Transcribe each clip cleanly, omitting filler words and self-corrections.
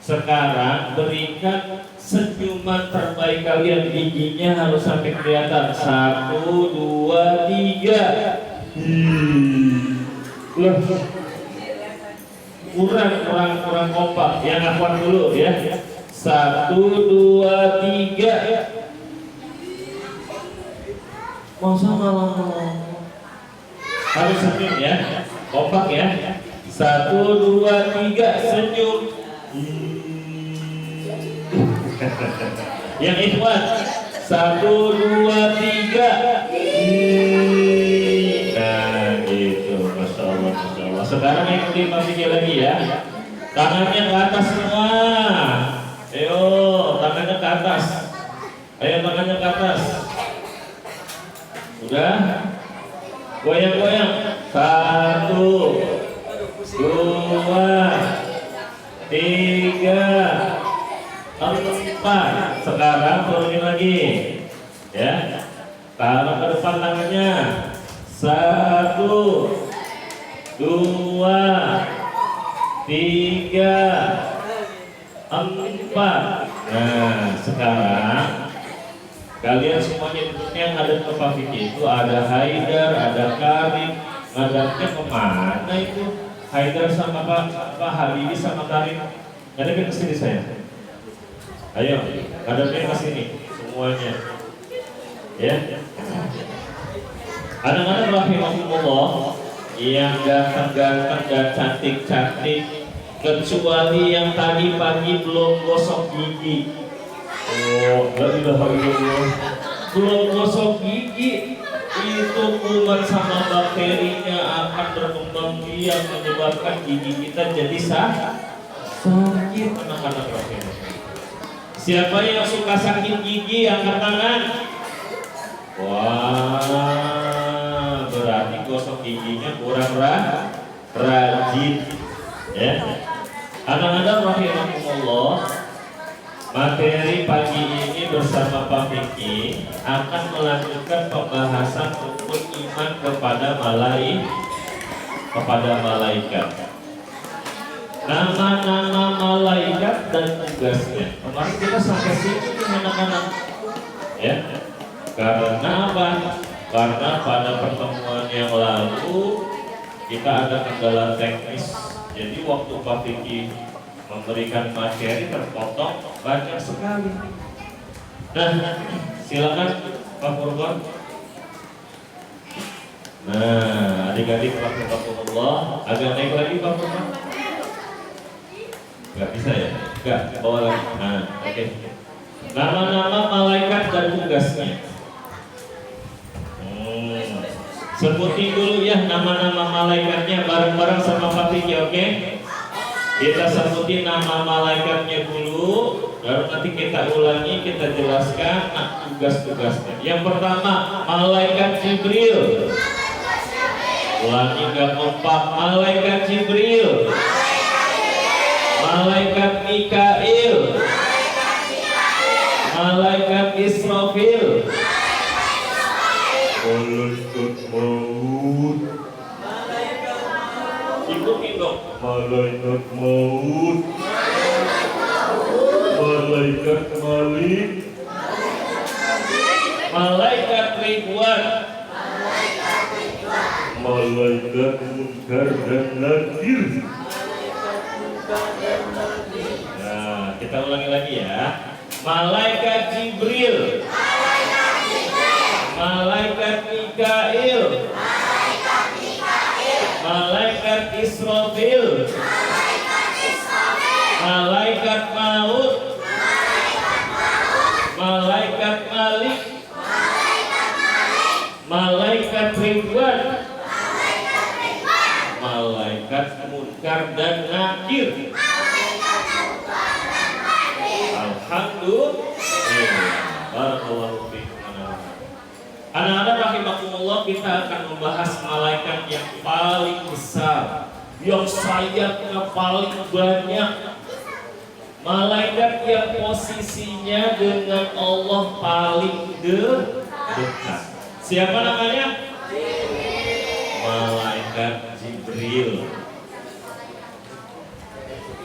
Sekarang berikan senyuman terbaik kalian, giginya harus sampai kelihatan. 1, 2, 3. Loh, kurang kompak. Yang akuan dulu ya. 1, 2, 3. Masa malah harus senyum ya, kompak ya. 1, 2, 3, senyum. Yang ikhwan 1, 2, 3. Nah gitu, Masya Allah, Masya Allah. Sekarang ikuti pastinya lagi ya. Tangannya ke atas semua. Ayo tangannya ke atas. Ayo tangannya ke atas. Udah? Goyang-goyang. 1, 2, 3, 4. Sekarang turunin lagi ya. Taruh ke depan tangannya. 1, 2, 3, 4. Nah sekarang kalian semuanya duduknya yang ada ke Pak Vicky itu ada Haidar, ada Karim. Ngadapnya kemana itu? Haidar sama Pak Habibi sama Karim. Ngadapnya ke sini saya. Ayo, ngadapnya ke sini semuanya. Ya. Anak-anak rahimahumullah yang ganteng-ganteng dan cantik-cantik, kecuali yang tadi pagi belum gosok gigi. Oh, la ilaha illallah. Belum gosok gigi, itu kuman sama bakterinya akan berkembang biak menyebabkan gigi kita jadi sakit. Anak-anak rahimahumullah. Siapa yang suka sakit gigi angkat tangan. Wah, berarti gosok giginya kurang rajin ya. Anak-anak rahimahumullah, materi pagi ini bersama Pak Vicky akan melanjutkan pembahasan rukun iman kepada malaikat. Nama-nama malaikat dan tugasnya. Kemarin kita sampai sini anak-anak. Ya. Karena apa? Karena pada pertemuan yang lalu kita ada kendala teknis. Jadi waktu Pak Vicky memberikan materi terpotong banyak sekali. Nah, silakan Pak Purban. Nah, adik-adik rahimahullah, agak naik lagi Pak Purban. Gak bisa ya? Gak, bawa lagi. Nah, oke. Nama-nama malaikat dan tugasnya. Sebutin dulu ya nama-nama malaikatnya bareng-bareng sama Pak Vicky, oke? Kita sebutin nama malaikatnya dulu, baru nanti kita ulangi, kita jelaskan tugas-tugasnya. Yang pertama, malaikat Jibril. Ulangi gak kompak. Malaikat Jibril. Malaikat Mikail. Malaikat Israfil. Malaikat maut. Ikutin dong. Malaikat maut. Malaikat Malik. Malaikat Ridwan. Malaikat Munkar dan Nakir. Nah, kita ulangi lagi ya. Malaikat Jibril. Malaikat Mikail. Malaikat Israfil. Malaikat maut. Malaikat Malik. Malaikat Ridwan. Malaikat Munkar dan Nakir. Alhamdulillah. Barakallahu fiikum. Anak-anak rahimakumullah, kita akan membahas malaikat yang paling besar, yang sayapnya paling banyak. Malaikat yang posisinya dengan Allah paling dekat. Siapa namanya? Malaikat Jibril.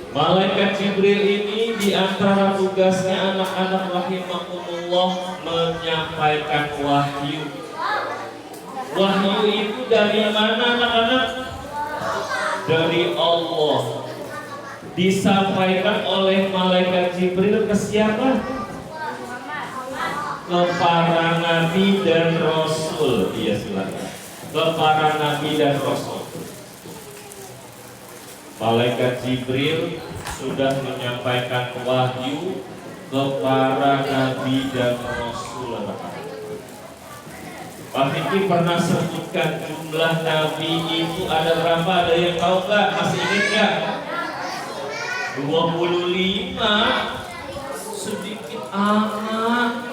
Malaikat Jibril ini di antara tugasnya anak-anak rahimakumullah menyampaikan wahyu. Wahyu itu dari mana anak-anak? Dari Allah. Disampaikan oleh malaikat Jibril ke siapa? Ke para nabi dan rasul. Iya silakan. Ke para nabi dan rasul. Malaikat Jibril sudah menyampaikan wahyu ke para nabi dan rasul. Pak Fikri pernah sebutkan jumlah nabi itu ada berapa? Ada yang tahu nggak? Masih ingat nggak? 25. Sedikit amat.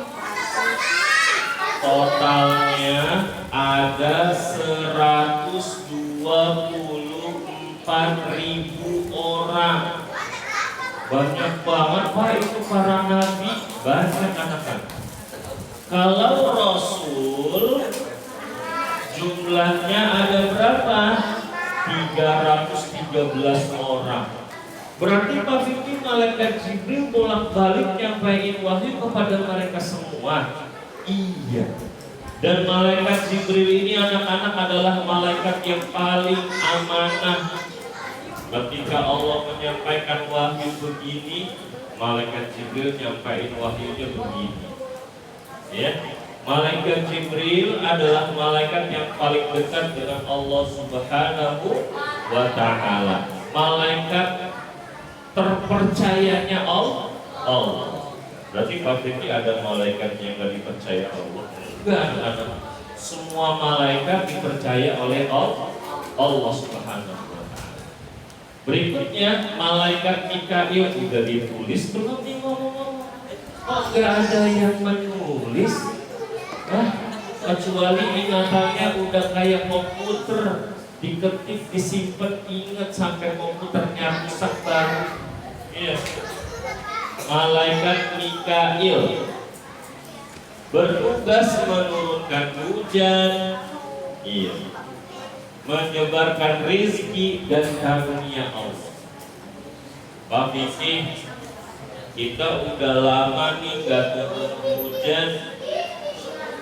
Totalnya ada 124.000 orang. Banyak banget Pak itu para nabi. Banyak anak-anak. Kalau rasul jumlahnya ada berapa? 313 orang. Berarti Pak Fikri malaikat Jibril bolak-balik nyampaikan wahyu kepada mereka semua. Iya. Dan malaikat Jibril ini anak-anak adalah malaikat yang paling amanah. Ketika Allah menyampaikan wahyu begini, malaikat Jibril nyampaikan wahyunya begini. Ya, malaikat Jibril adalah malaikat yang paling dekat dengan Allah Subhanahu wa Ta'ala. Malaikat terpercayanya Allah. Berarti Pak Fikri ada malaikat yang gak dipercaya Allah? Enggak, anak-anak. Semua malaikat dipercaya oleh Allah Subhanahu wa Ta'ala. Berikutnya malaikat Mikail juga ditulis belum nih ngomong-ngomong. Kok gak ada yang menulis? Kecuali ingatannya udah kayak komputer, diketik, disimpan, ingat sampai komputernya rusak baru. Iya. Malaikat Mikail bertugas menurunkan hujan, iya, menyebarkan rizki dan karunia Allah. Pak Fikri, kita udah lama nih gak turun hujan.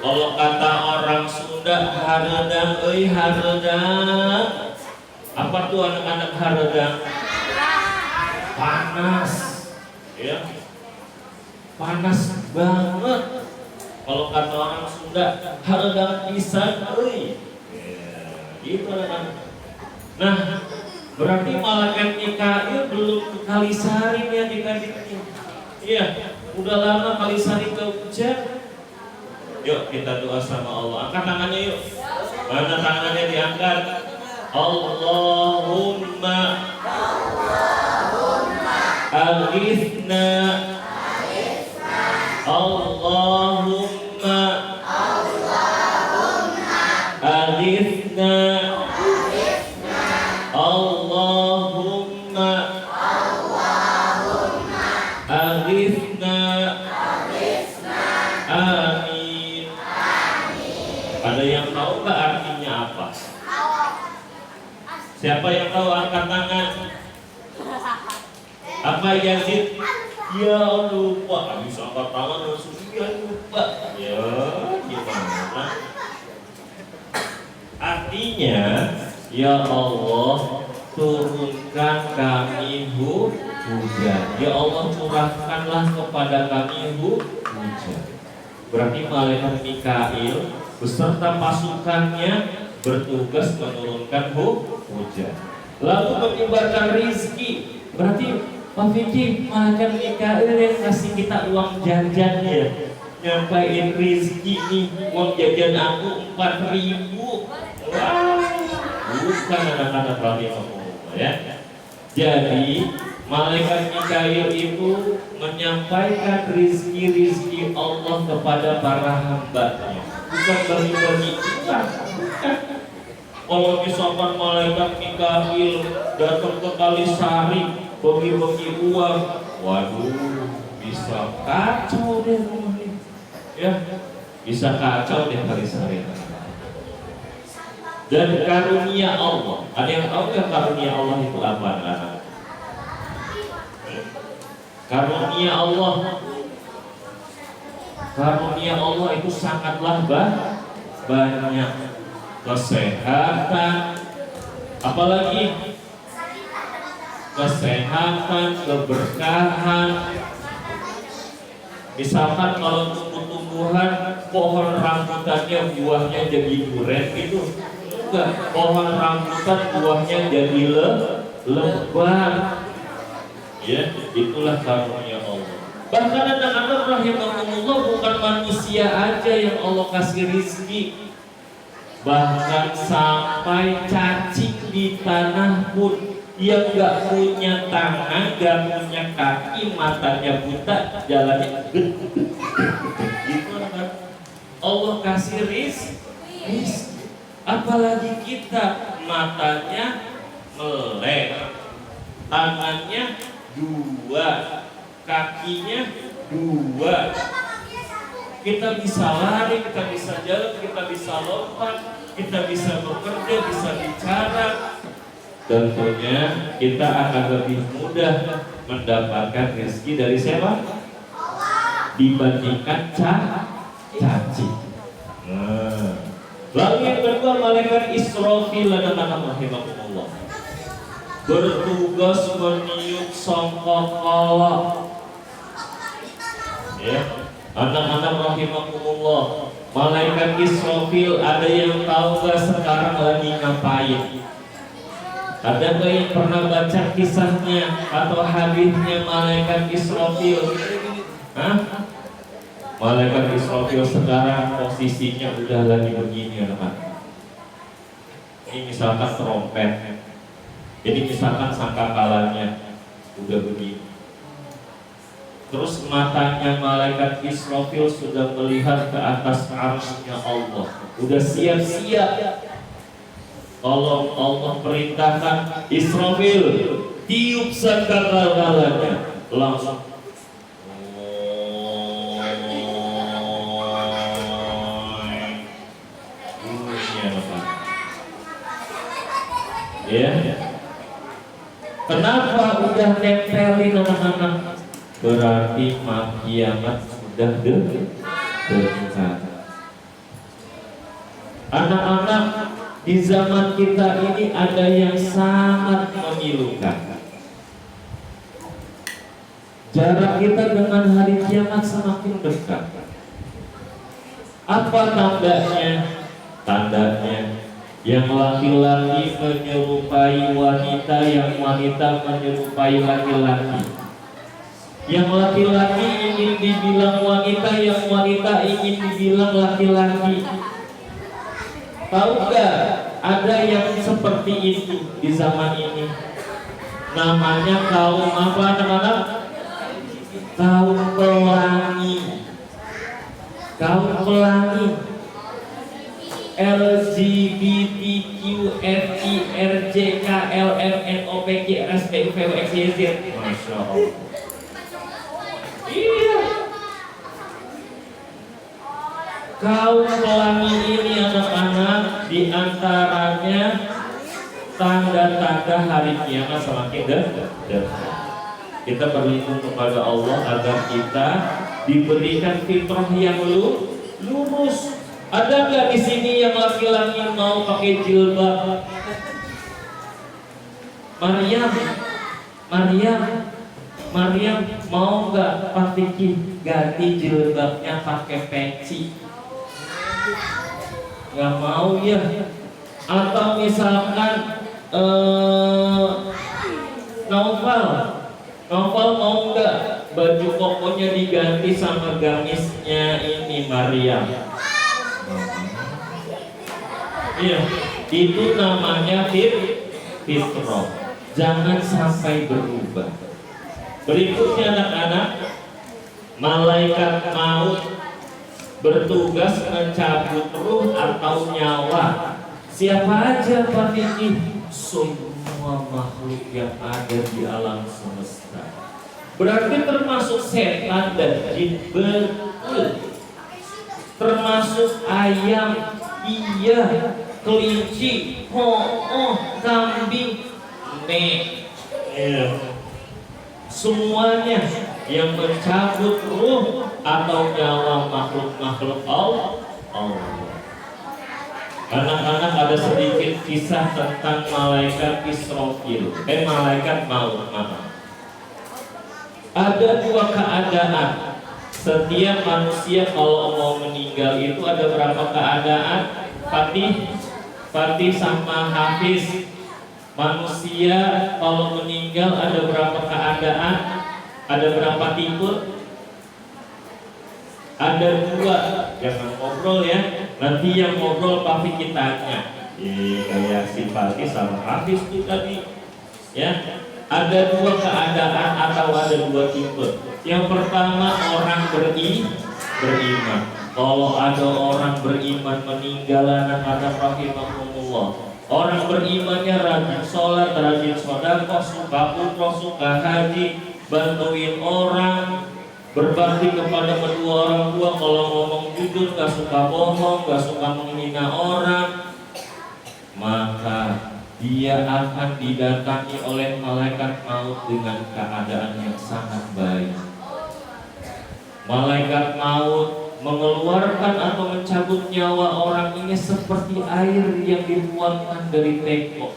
Kalau kata orang Sunda, haredang, haredang. Apa tuh anak-anak haredang? Panas, ya, panas banget. Kalau kata orang Sunda, haredang pisan, gitu anak-anak. Nah, berarti malaikat Mikail belum ke Kalisari ya adik-adiknya. Iya, udah lama Kalisari ke hujan. Yuk kita doa sama Allah. Angkat tangannya yuk. Mana tangannya diangkat? Allahumma aghithna. Allahumma aghithna. Allahumma aghithna. Amin. Ada yang tahu nggak artinya apa? Siapa yang tahu angkat tangan? Apa Yazid? Ya lupa. Habis angkat tangan langsung ya lupa. Ya gimana? Artinya, ya Allah turunkan kami hujan. Ya Allah curahkanlah kepada kami hujan. Berarti malaikat Mikail beserta pasukannya bertugas menurunkan hujan. Lalu menyebarkan rizki. Berarti Pak Fikri, malaikat Mikail yang kasih kita uang jajan ya, nyampain rizki nih, uang jajan aku 4.000. Wow, bukan anak-anak rahimahullah ya. Jadi malaikat Mikail itu menyampaikan rizki Allah kepada para hambanya, bukan bagi-bagi uang. Kalau misalkan malaikat Mikail datang ke Kalisari bagi-bagi uang, waduh, bisa kacau deh rumahnya. Ya, bisa kacau deh Kalisari. Dan karunia Allah, ada yang tahu nggak karunia Allah itu apa? Karunia Allah, karunia Allah itu sangatlah banyak. Kesehatan, apalagi kesehatan, keberkahan. Misalkan kalau tumbuh-tumbuhan pohon rambutannya buahnya jadi durian itu enggak, pohon rambutan buahnya jadi lebat. Ya, itulah karunia Allah. Bahkan anak-anak rahimahumullah bukan manusia aja yang Allah kasih rizki, bahkan sampai cacing di tanah pun yang gak punya tangan, gak punya kaki, matanya buta, jalannya gitu kan. Allah kasih rizki. Apalagi kita matanya melek, tangannya dua, kakinya dua, kita bisa lari, kita bisa jalan, kita bisa lompat, kita bisa bekerja, bisa bicara. Tentunya kita akan lebih mudah mendapatkan rezeki dari siapa? Dibandingkan cacing. Lalu yang kedua, malaikat Israfil anak-anak rahimahumullah bertugas meniup sangkakala. Ya, anak-anak rahimahumullah, malaikat Israfil ada yang tahu gak sekarang lagi ngapain? Ada gak yang pernah baca kisahnya atau hadisnya malaikat Israfil? Hah? Malaikat Israfil sekarang posisinya udah lagi begini anak-anak. Ini misalkan trompet, jadi misalkan sangkakalanya udah begini. Terus matanya malaikat Israfil sudah melihat ke atas arsy-Nya Allah, udah siap-siap. Kalau Allah perintahkan Israfil tiup sangkakalanya, langsung ya. Kenapa udah nempelin anak-anak? Berarti kiamat sudah dekat. Anak-anak, di zaman kita ini ada yang sangat memilukan. Jarak kita dengan hari kiamat semakin dekat. Apa tandanya? Tandanya yang laki-laki menyerupai wanita, yang wanita menyerupai laki-laki. Yang laki-laki ingin dibilang wanita, yang wanita ingin dibilang laki-laki. Tahu gak? Ada yang seperti itu di zaman ini. Namanya kaum apa anak-anak? Kaum pelangi. Kaum pelangi. LGBTQFIRJKLMNOPQRSTUVWXYZ. Masya Allah. Iya. Kaum pelangi ini anak-anak, diantaranya tanda-tanda hari kiamat semakin dekat. Kita berlindung kepada Allah agar kita diberikan fitrah yang lurus. Ada nggak di sini yang laki-laki mau pakai jilbab? Maryam mau nggak Pak Vicky ganti jilbabnya pakai peci? Nggak mau ya? Atau misalkan Novel mau nggak baju kokonya diganti sama gamisnya ini Maryam? Iya, itu namanya fitrah. Jangan sampai berubah. Berikutnya anak-anak, malaikat maut bertugas mencabut ruh atau nyawa. Siapa aja Pak Vicky? Semua makhluk yang ada di alam semesta. Berarti termasuk setan dan jin, betul. Termasuk ayam, iya, kelinci, kambing, semuanya yang mencabut ruh atau nyawa makhluk-makhluk Allah. Anak-anak, ada sedikit kisah tentang malaikat Israfil, malaikat maut. Ada dua keadaan. Setiap manusia kalau mau meninggal itu ada berapa keadaan? Fatih sama Hafiz. Manusia kalau meninggal ada berapa keadaan? Ada berapa tipe? Ada dua. Jangan ngobrol ya. Nanti yang ngobrol pasti kitanya. Kayak si Fatih sama Hafiz itu tadi. Ya. Ada dua keadaan atau ada dua tipe. Yang pertama orang beriman. Kalau ada orang beriman meninggal, anak-anak rahimahumullah, orang berimannya rajin sholat, rajin sedekah, suka umroh, suka haji, bantuin orang, berbakti kepada kedua orang tua. Kalau ngomong jujur, gak suka bohong, gak suka menghina orang, maka dia akan didatangi oleh malaikat maut dengan keadaan yang sangat baik. Malaikat maut mengeluarkan atau mencabut nyawa orang ini seperti air yang dibuangkan dari teko.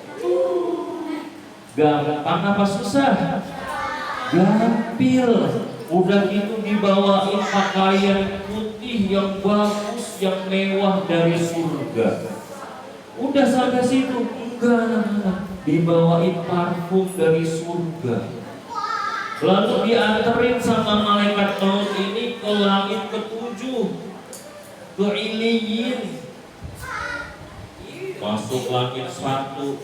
Gampang apa susah? Gampil. Udah gitu dibawain pakaian putih yang bagus, yang mewah dari surga. Udah sampai situ, enggak, dibawain parfum dari surga. Lalu dianterin sama malaikat maut ini ke langit ke-7, ke Iliyin. Masuk langit 1,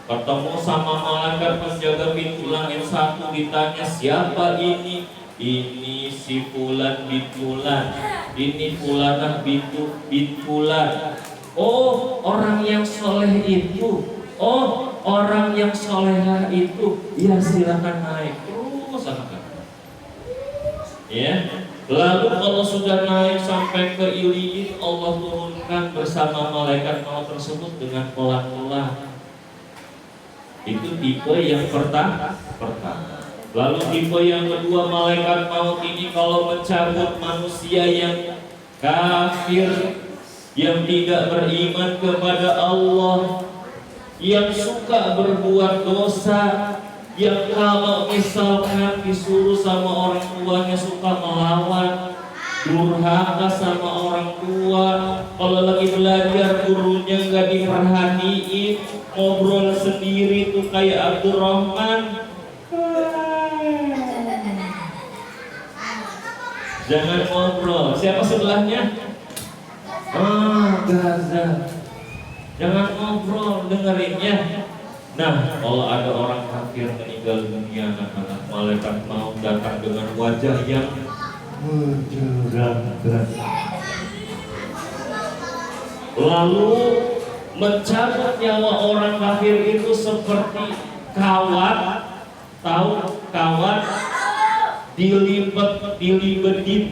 ketemu sama malaikat penjaga pintu langit 1, ditanya siapa ini? Ini si Fulan bin Fulan, ini Fulanah bin Fulan. Oh, orang yang soleh itu. Oh, orang yang solehah itu. Ya, silakan naik terus anak-anak. Ya. Lalu kalau sudah naik sampai ke Iliyin, Allah turunkan bersama malaikat maut tersebut dengan pelan-pelan. Itu tipe yang pertama. Lalu tipe yang kedua, malaikat maut ini kalau mencabut manusia yang kafir, yang tidak beriman kepada Allah, yang suka berbuat dosa, yang kalau misalkan disuruh sama orang tuanya suka melawan, durhaka sama orang tua, kalau lagi belajar gurunya nggak diperhatiin, ngobrol sendiri tuh kayak Abdurrahman. Jangan ngobrol. Siapa sebelahnya? Gaza. Jangan ngobrol, dengerin ya. Nah, kalau ada orang kafir meninggal dunia, anak-anak, malaikat mau datang dengan wajah yang mencerahkan, lalu mencabut nyawa orang kafir itu seperti kawat. Tahu kawat? Dilibetin.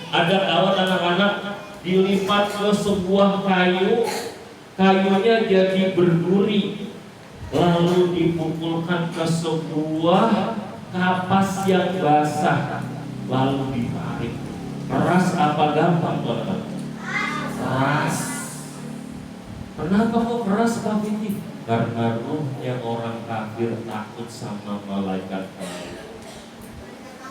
Ada kawat anak-anak, dilipat ke sebuah kayu, kayunya jadi berduri, lalu dipukulkan ke sebuah kapas yang basah, lalu ditarik. Keras apa gampang, teman-teman? Keras. Kenapa kok keras, Pak Fiti? Karena ruhnya orang kafir takut sama malaikat kafir.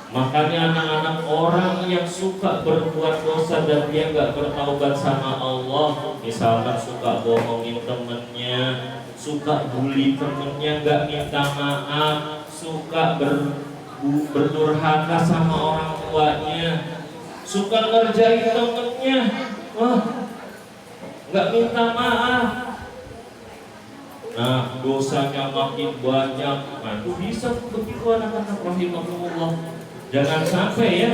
Makanya anak-anak, orang yang suka berbuat dosa dan dia gak bertaubat sama Allah, misalkan suka bohongin temennya, suka bully temennya, gak minta maaf, suka berdurhaka sama orang tuanya, suka ngerjain temennya, gak minta maaf, nah dosanya makin banyak. Nah itu bisa begitu anak-anak rahimahumullah. Jangan sampai ya.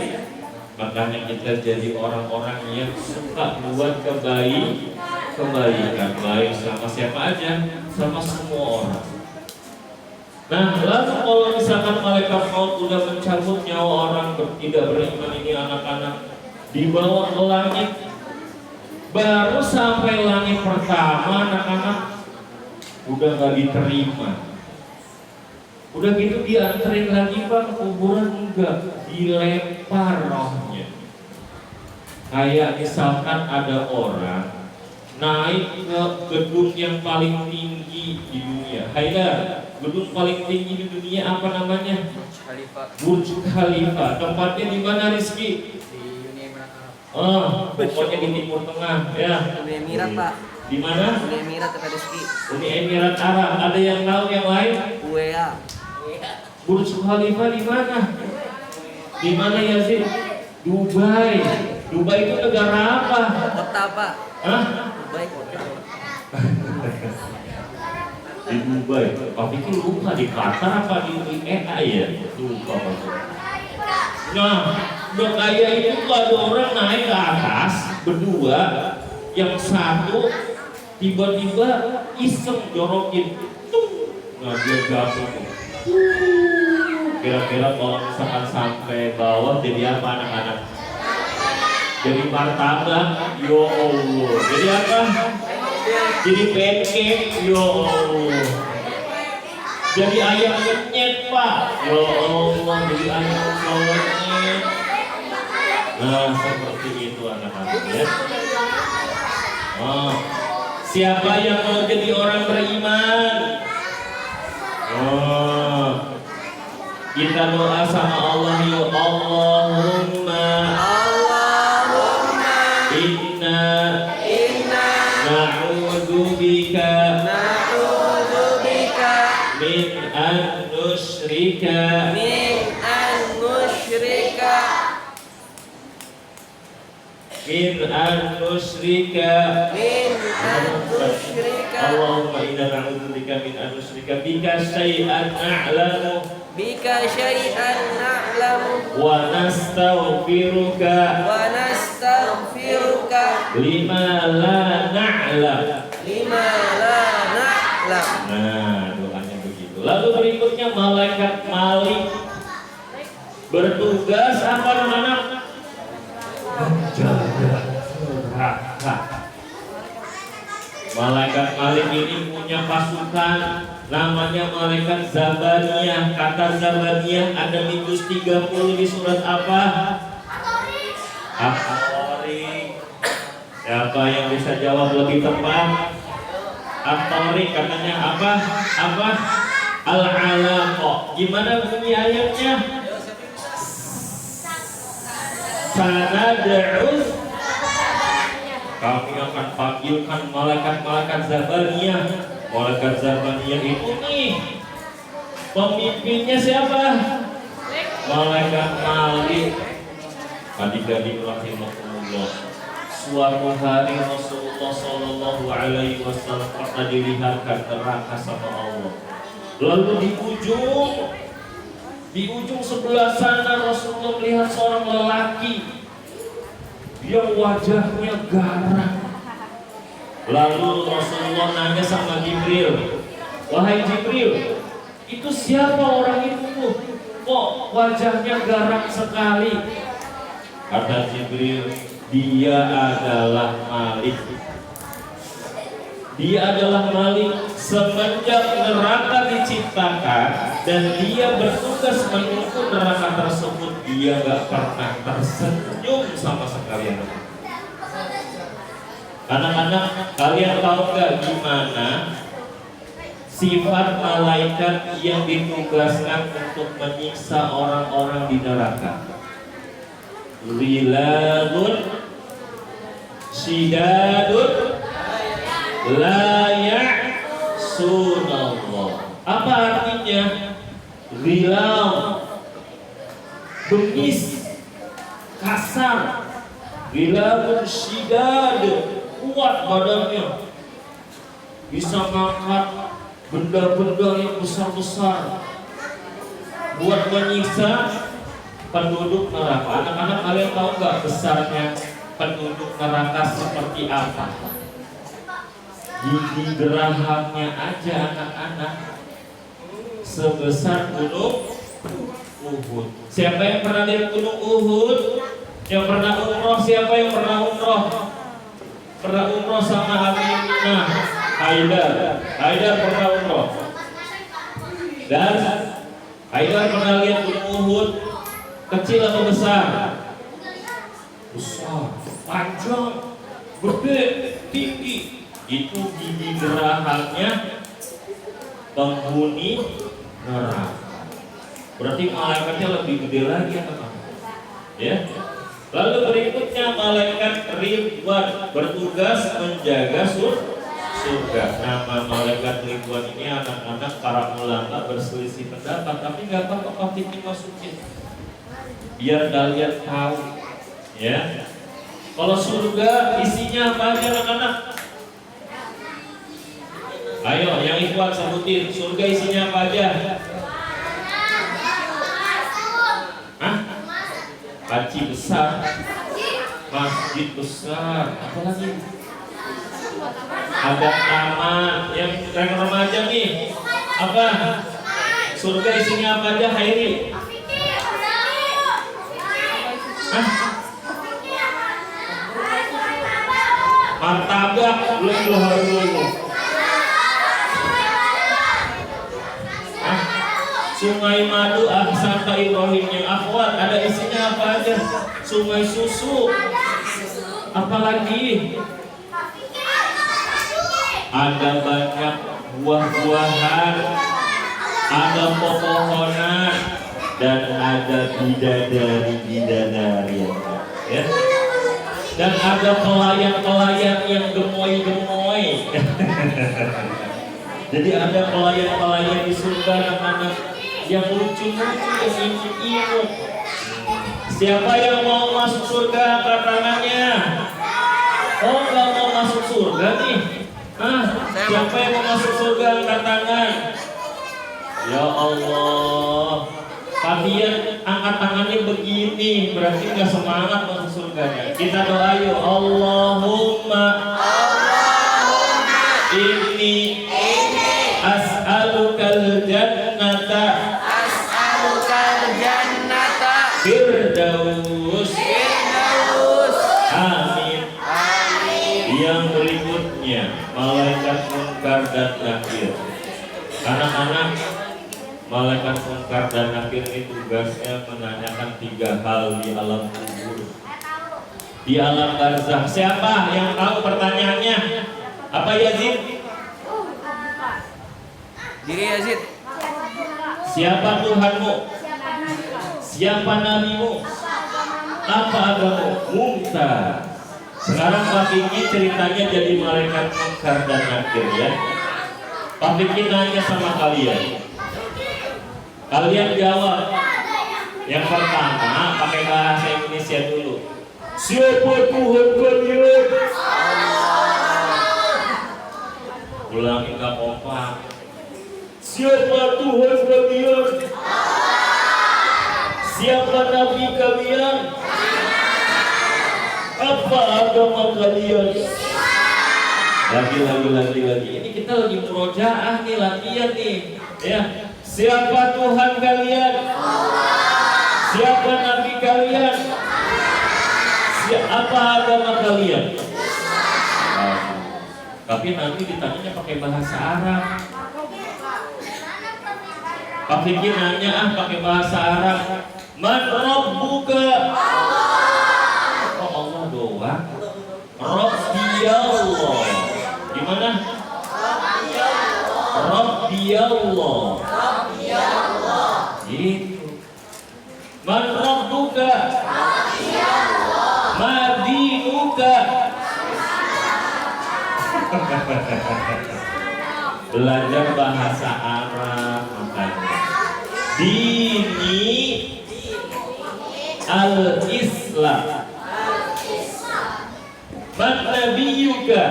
Makanya kita jadi orang-orang yang suka buat kebaikan, baik sama siapa aja, sama semua orang. Nah, lalu kalau misalkan malaikat maut udah mencabut nyawa orang tidak beriman ini, anak-anak, dibawa ke langit. Baru sampai langit pertama, anak-anak, udah gak diterima. Udah gitu dianterin lagi Pak ke kuburan, enggak, dilempar rohnya. Kayak misalkan ada orang naik ke gedung yang paling tinggi di dunia. Haidar, gedung paling tinggi di dunia apa namanya? Burj Khalifa. Tempatnya di mana Rizky? Di Uni Emirat Arab. Oh, pokoknya di Timur Tengah ya. Uni Emirat Pak. Di mana? Uni Emirat Pak Rizky. Uni Emirat Arab. Ada yang tahu yang lain? UEA. Burj Khalifa di mana? Di mana Yazid? Dubai. Dubai itu negara apa? Kota Pak. Hah? Dubai kota. Di Dubai. Pak pikir lupa di Qatar apa di EA ya? Lupa maksudnya. Nah, udah kayak itu ada orang naik ke atas berdua, yang satu tiba-tiba iseng jorokin, nah dia jatuh. Kira-kira kalau misalkan sampai bawah jadi apa anak-anak? Jadi martabak, yo Allah. Jadi apa? Jadi pancake, yo Allah. Jadi ayam penyet Pak, yo Allah. Jadi ayam penyet. Nah seperti itu anak-anak ya. Oh, siapa yang mau jadi orang beriman? Oh, kita doa sama Allah yuk. Allahumma inna na'udzubika min an nusyrika Allahumma inna na'udzubika min an nusyrika bika syai'an na'lamu wa nastaghfiruka lima la na'lam. Nah, doanya begitu. Lalu berikutnya malaikat Malik bertugas apa namanya? Menjaga neraka. Malaikat Malik ini punya pasukan namanya malaikat Zabaniyah. Kata Zabaniyah ada minus 30 di surat apa? At-Tariq. Siapa yang bisa jawab lebih tepat? At-Tariq katanya apa? Apa? Al-Alaq. Gimana bunyi ayatnya? Sanad'us, kami akan panggilkan malaikat-malaikat Zabaniyah. Malaikat Zabaniyah itu nih pemimpinnya siapa? Malaikat Malik. Adik-adik rahimahumullah, suatu hari Rasulullah Shallallahu Alaihi Wasallam pernah dilihatkan neraka sama Allah. Lalu di ujung sebelah sana Rasulullah melihat seorang lelaki yang wajahnya garang. Lalu Rasulullah nanya sama Jibril, wahai Jibril, itu siapa orang itu? Kok wajahnya garang sekali? Kata Jibril, dia adalah Malik. Dia adalah Malik semenjak neraka diciptakan dan dia bertugas menunggu neraka tersebut, dia gak pernah tersenyum sama sekali. Anak-anak, kalian tahu gak gimana sifat malaikat yang ditugaskan untuk menyiksa orang-orang di neraka? Riladun Shidadun La ya'sunallah. Apa artinya? Rilal, bengis, kasar. Riladun Shidad, kuat badannya, bisa ngangkat benda-benda yang besar-besar buat menyiksa penduduk neraka. Anak-anak, kalian tahu nggak besarnya penduduk neraka seperti apa? Gigi gerahamnya aja anak-anak sebesar gunung Uhud. Siapa yang pernah lihat gunung Uhud? Yang pernah umroh? Siapa yang pernah umroh? Pernah umroh sama Aminah? Haidar pernah umroh. Dan Haidar pernah lihat Gunung Uhud kecil atau besar? Besar, panjang, gede, tinggi. Itu gigi gerahannya penghuni neraka. Berarti malaikatnya lebih gede lagi atau apa? Ya. Lalu berikutnya malaikat Ridwan bertugas menjaga surga. Nama malaikat Ridwan ini anak-anak para ulama berselisih pendapat, tapi nggak apa-apa Pak masukin. Biar kalian tahu, ya. Kalau surga isinya apa aja anak-anak? Ayo, yang Ikhwan sebutin, surga isinya apa aja? Hah? Panci besar, masjid besar, apa lagi? Ada taman, yang remaja nih. Apa? Surga isinya apa aja, Hairi? Hah? Martabak, belum. Sungai madu Ahsanta Ibrahim yang akhwat, ada isinya apa aja? Sungai susu. Apalagi? Ada banyak buah-buahan, ada pepohonan, dan ada bidadari, ya. Dan ada pelayan-pelayan yang gemoy. Jadi ada pelayan-pelayan di surga anak-anak yang lucu-lucu, yang imut. Siapa yang mau masuk surga angkat tangannya? Oh, nggak mau masuk surga nih? Siapa yang mau masuk surga angkat tangan? Ya Allah, kalian angkat tangannya begini, berarti nggak semangat masuk surganya. Kita doa yuk, Allahumma inni as'alukal jannata Firdaus. Amin. Yang berikutnya malaikat munkar dan nakir. Anak-anak, malaikat munkar dan nakir ini tugasnya menanyakan 3 hal di alam kubur, di alam barzakh. Siapa yang tahu pertanyaannya? Apa Yazid? Diri Yazid. Siapa Tuhanmu? Siapa nabimu? Apa agamamu? Mumtaz. Sekarang Pak Fikri ceritanya jadi malaikat munkar dan nakir, ya. Pak Fikri nanya sama kalian. Kalian jawab. Yang pertama pakai bahasa Indonesia dulu. Siapa Tuhan kalian? Ulangin gak kompak. Siapa Tuhan kalian? Siapa nabi kalian? Apa agama kalian? Lagi. Ini kita lagi murojaah nih, latihan nih, ya. Siapa Tuhan kalian? Siapa nabi kalian? Apa agama kalian? Tapi nanti ditanya pakai bahasa Arab. Pak Fikri nanya pakai bahasa Arab. Man rabbuka? Oh, Allah doang. Rabbiyallah. Gimana? Rabbiyallah. Gitu. Man rabbuka? Madinuka? Belajar bahasa Arab makanya. Dini al-Islam. Man nabiyuka?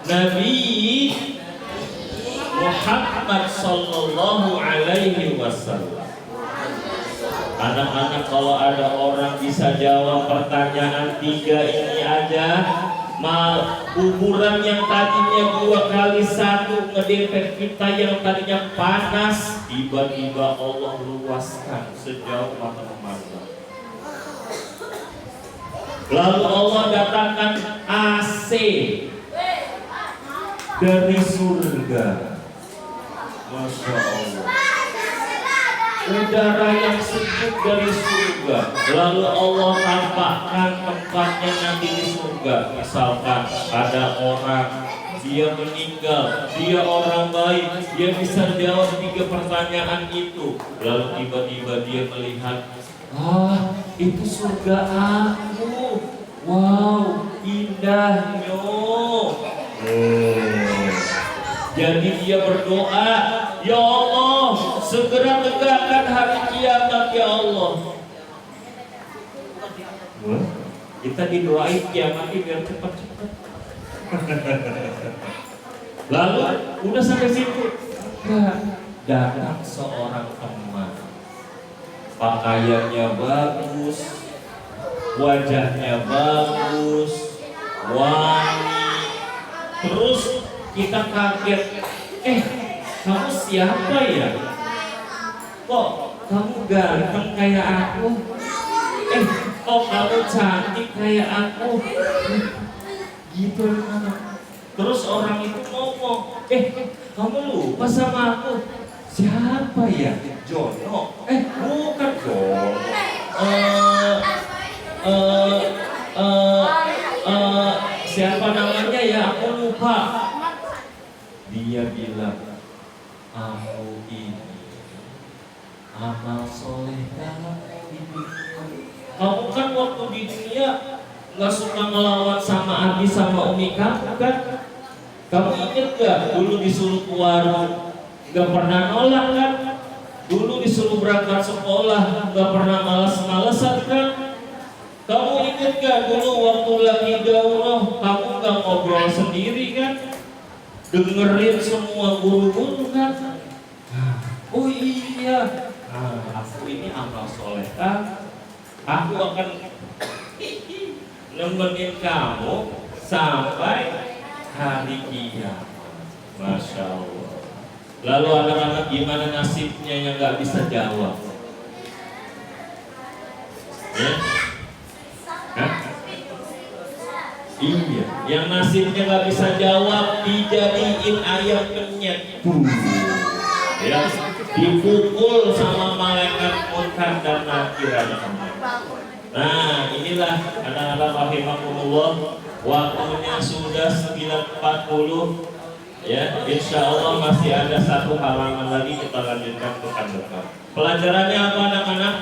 Nabi Muhammad sallallahu alaihi wasallam. Anak-anak, kalau ada orang bisa jawab pertanyaan 3 ini aja, kuburan yang tadinya 2 kali 1 ngedempet kita yang tadinya panas, tiba-tiba Allah luaskan sejauh mata memandang. Lalu Allah datangkan AC dari surga. Masya Allah. Udara yang sejuk dari surga, lalu Allah tampakkan tempatnya nanti di surga. Misalkan ada orang, dia meninggal, dia orang baik, dia bisa jawab 3 pertanyaan itu. Lalu tiba-tiba dia melihat, itu surga aku. Wow, indahnya. Jadi dia berdoa, ya Allah, segera tegakkan hari kiamat ya Allah. Kita didoain kiamatnya biar cepat-cepat. Lalu udah sampai situ, datang seorang teman, pakaiannya bagus, wajahnya bagus, wangi. Terus kita kaget, kamu siapa ya? Kok kamu ganteng kayak aku? Kok kamu cantik kayak aku? Gitu kan. Terus orang itu ngomong, kamu lupa sama aku? Siapa ya? Jono? Bukan Jono. Siapa namanya ya? Aku lupa. Dia bilang, aku ini amal soleh kamu. Kamu kan waktu di dunia nggak suka ngelawan sama Abi sama Umi kamu kan? Kamu inget gak dulu disuruh ke warung nggak pernah nolak kan? Dulu disuruh berangkat sekolah nggak pernah malas-malesan kan? Kamu inget gak dulu waktu lagi daurah kamu nggak ngobrol sendiri kan? Dengerin semua guru-guru kan? Oh iya, aku ini amal soleh kan? Aku akan nemenin kamu sampai hari kiamat. Masya Allah. Lalu anak-anak gimana nasibnya yang nggak bisa jawab? Ya? Hah? Iya, yang nasibnya nggak bisa jawab dijadiin ayam penyet, ya, dipukul sama malaikat munkar dan nakir. Nah, inilah anak-anak rahimakumullah, waktunya sudah 9.40. Ya, insya Allah masih ada 1 halaman lagi, kita lanjutkan pekan depan. Pelajarannya apa anak-anak?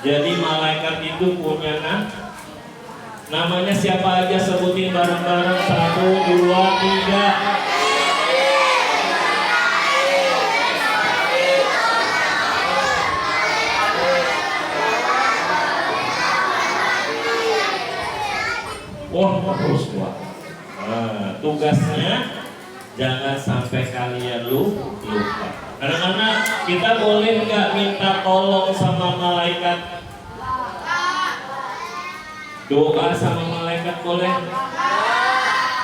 Jadi malaikat itu punya namanya siapa aja, sebutin bareng-bareng. 1, 2, 3. Wah, terus gua. Tugasnya jangan sampai kalian lupa. Anak-anak, kita boleh nggak minta tolong sama malaikat? Doa sama malaikat boleh?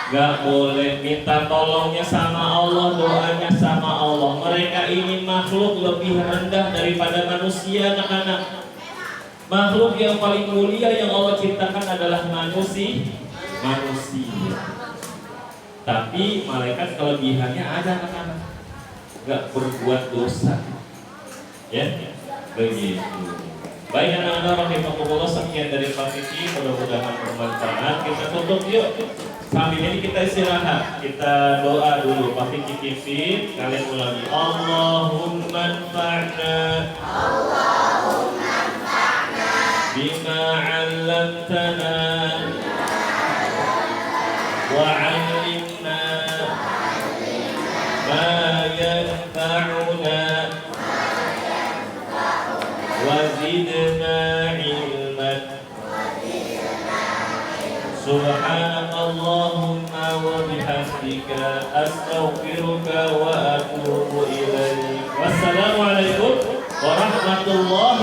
Gak boleh. Minta tolongnya sama Allah, doanya sama Allah. Mereka ini makhluk lebih rendah daripada manusia, anak-anak. Makhluk yang paling mulia yang Allah ciptakan adalah manusia. Tapi malaikat kelebihannya ada, anak-anak. Gak berbuat dosa. Ya, begitu. Baik anak-anak rahimakumullah, sekian dari Pak Kiki, mudah-mudahan bermanfaat. Kita tutup yuk. Sambil ini kita istirahat, kita doa dulu. Pak Kiki TV, kalian ulangi. Allahumma anfa'na bima 'allamtana wa 'allimna ma yanfa'una وزدنا علما سبحانك اللهم وبحمدك أستغفرك وأتوب إليك والسلام عليكم ورحمة الله